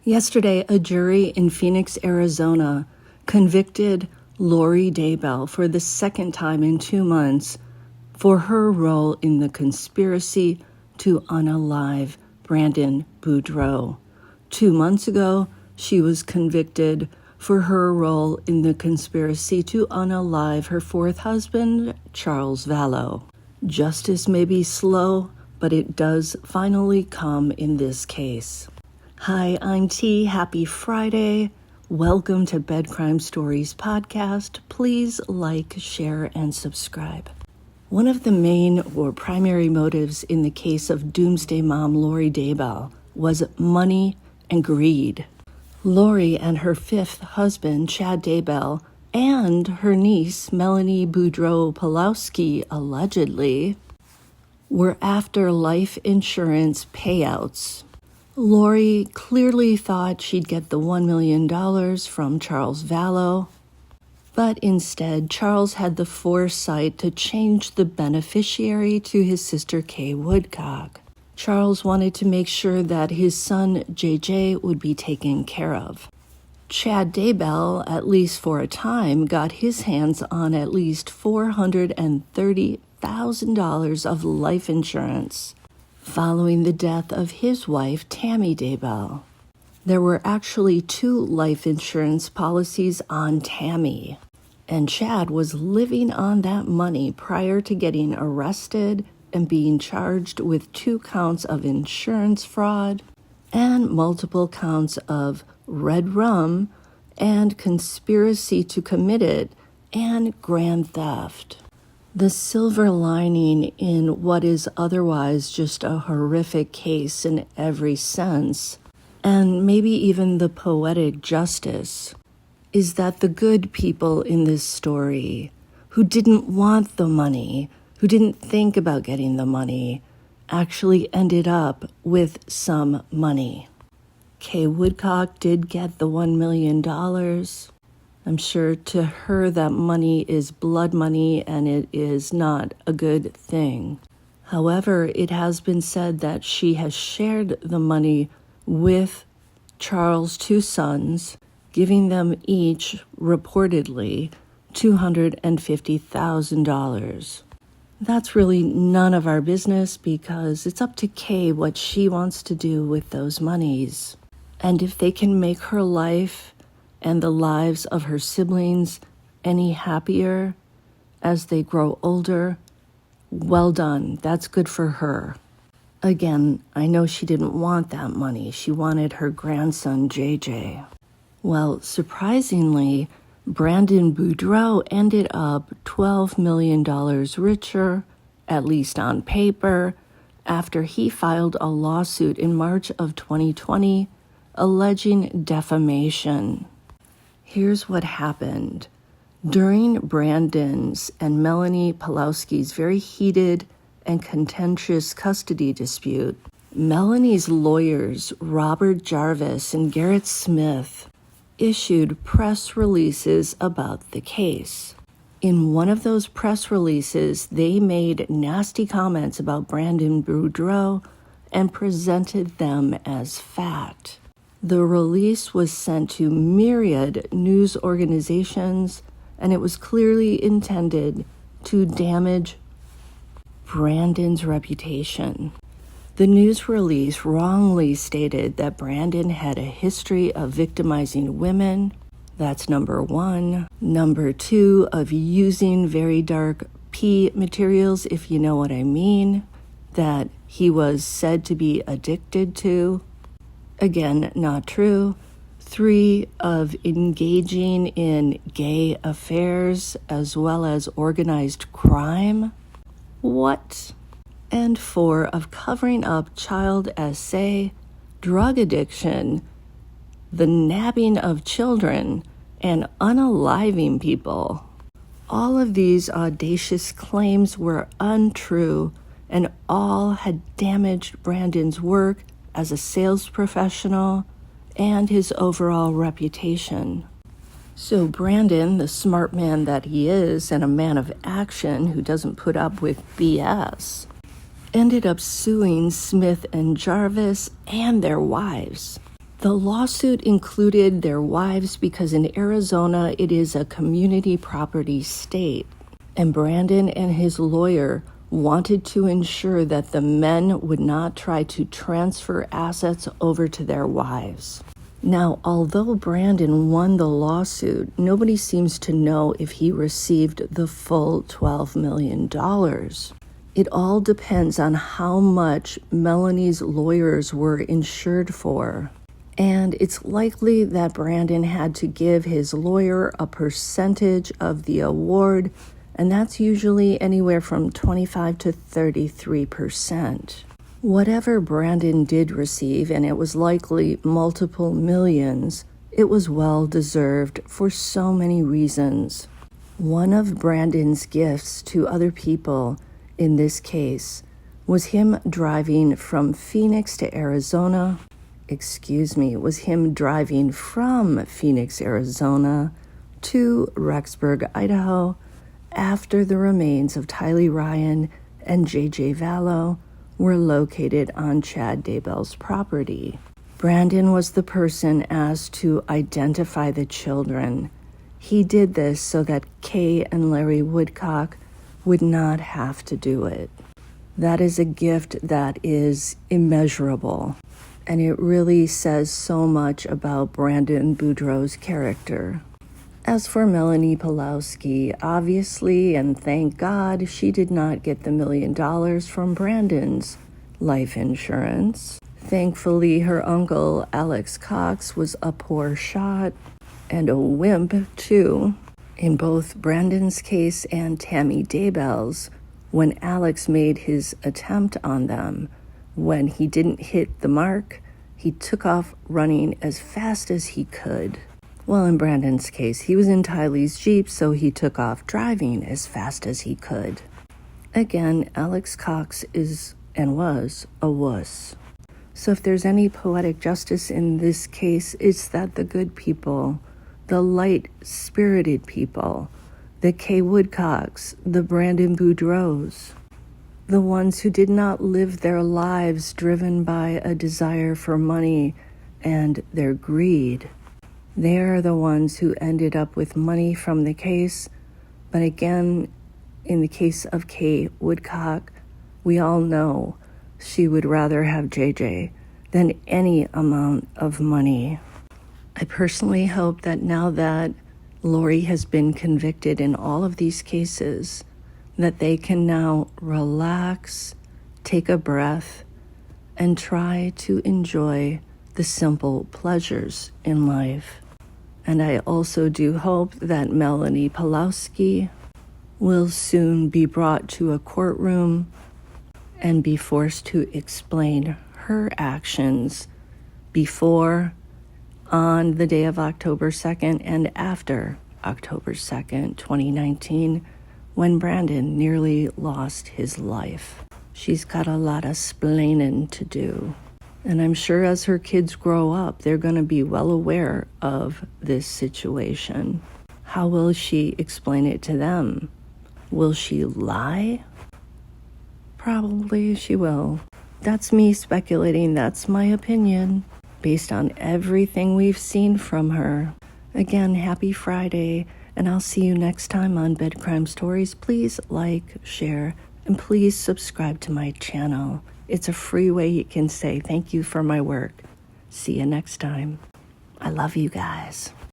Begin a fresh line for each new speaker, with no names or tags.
Yesterday, a jury in Phoenix, Arizona, convicted Lori Daybell for the second time in 2 months for her role in the conspiracy to unalive Brandon Boudreaux. 2 months ago, she was convicted for her role in the conspiracy to unalive her fourth husband, Charles Vallow. Justice may be slow, but it does finally come in this case. Hi, I'm T. Happy Friday. Welcome to Bed Crime Stories podcast. Please like, share, and subscribe. One of the main or primary motives in the case of Doomsday Mom Lori Daybell was money and greed. Lori and her fifth husband, Chad Daybell, and her niece, Melanie Boudreaux Pulowski, allegedly, were after life insurance payouts. Lori clearly thought she'd get the $1 million from Charles Vallow, but instead Charles had the foresight to change the beneficiary to his sister Kay Woodcock. Charles wanted to make sure that his son JJ would be taken care of. Chad Daybell, at least for a time, got his hands on at least $430,000 of life insurance following the death of his wife, Tammy Daybell. There were actually 2 life insurance policies on Tammy, and Chad was living on that money prior to getting arrested and being charged with 2 counts of insurance fraud and multiple counts of red rum and conspiracy to commit it and grand theft. The silver lining in what is otherwise just a horrific case in every sense, and maybe even the poetic justice, is that the good people in this story who didn't want the money, who didn't think about getting the money, actually ended up with some money. Kay Woodcock did get the $1 million. I'm sure to her that money is blood money and it is not a good thing. However, it has been said that she has shared the money with Charles' 2 sons, giving them each, reportedly, $250,000. That's really none of our business because it's up to Kay what she wants to do with those monies. And if they can make her life and the lives of her siblings any happier as they grow older, well done. That's good for her. Again, I know she didn't want that money. She wanted her grandson, JJ. Well, surprisingly, Brandon Boudreaux ended up $12 million richer, at least on paper, after he filed a lawsuit in March of 2020 alleging defamation. Here's what happened. During Brandon's and Melanie Pulowski's very heated and contentious custody dispute, Melanie's lawyers, Robert Jarvis and Garrett Smith, issued press releases about the case. In one of those press releases, they made nasty comments about Brandon Boudreaux and presented them as fact. The release was sent to myriad news organizations, and it was clearly intended to damage Brandon's reputation. The news release wrongly stated that Brandon had a history of victimizing women. That's number 1. Number 2, of using very dark pee materials, if you know what I mean, that he was said to be addicted to. Again, not true. 3, of engaging in gay affairs as well as organized crime. What? And 4, of covering up child SA, drug addiction, the nabbing of children, and unaliving people. All of these audacious claims were untrue and all had damaged Brandon's work as a sales professional and his overall reputation. So Brandon, the smart man that he is and a man of action who doesn't put up with BS, ended up suing Smith and Jarvis and their wives. The lawsuit included their wives because in Arizona it is a community property state, and Brandon and his lawyer wanted to ensure that the men would not try to transfer assets over to their wives. Now, although Brandon won the lawsuit, nobody seems to know if he received the full $12 million. It all depends on how much Melanie's lawyers were insured for. And it's likely that Brandon had to give his lawyer a percentage of the award, and that's usually anywhere from 25 to 33%. Whatever Brandon did receive, and it was likely multiple millions, it was well deserved for so many reasons. One of Brandon's gifts to other people in this case was him driving from Phoenix, Arizona, to Rexburg, Idaho, after the remains of Tylee Ryan and J.J. Vallow were located on Chad Daybell's property. Brandon was the person asked to identify the children. He did this so that Kay and Larry Woodcock would not have to do it. That is a gift that is immeasurable, and it really says so much about Brandon Boudreaux's character. As for Melanie Pawlowski, obviously, and thank God, she did not get the $1 million from Brandon's life insurance. Thankfully, her uncle, Alex Cox, was a poor shot, and a wimp, too. In both Brandon's case and Tammy Daybell's, when Alex made his attempt on them, when he didn't hit the mark, he took off running as fast as he could. Well, in Brandon's case, he was in Tylee's Jeep, so he took off driving as fast as he could. Again, Alex Cox is and was a wuss. So if there's any poetic justice in this case, it's that the good people, the light-spirited people, the Kay Woodcocks, the Brandon Boudreaux, the ones who did not live their lives driven by a desire for money and their greed, they are the ones who ended up with money from the case. But again, in the case of Kay Woodcock, we all know she would rather have JJ than any amount of money. I personally hope that now that Lori has been convicted in all of these cases, that they can now relax, take a breath, and try to enjoy the simple pleasures in life. And I also do hope that Melanie Pawlowski will soon be brought to a courtroom and be forced to explain her actions before, on the day of October 2nd, and after October 2nd, 2019, when Brandon nearly lost his life. She's got a lot of splaining to do. And I'm sure as her kids grow up, they're going to be well aware of this situation. How will she explain it to them? Will she lie? Probably she will. That's me speculating. That's my opinion, based on everything we've seen from her. Again, happy Friday, and I'll see you next time on Bed Crime Stories. Please like, share, and please subscribe to my channel. It's a free way you can say thank you for my work. See you next time. I love you guys.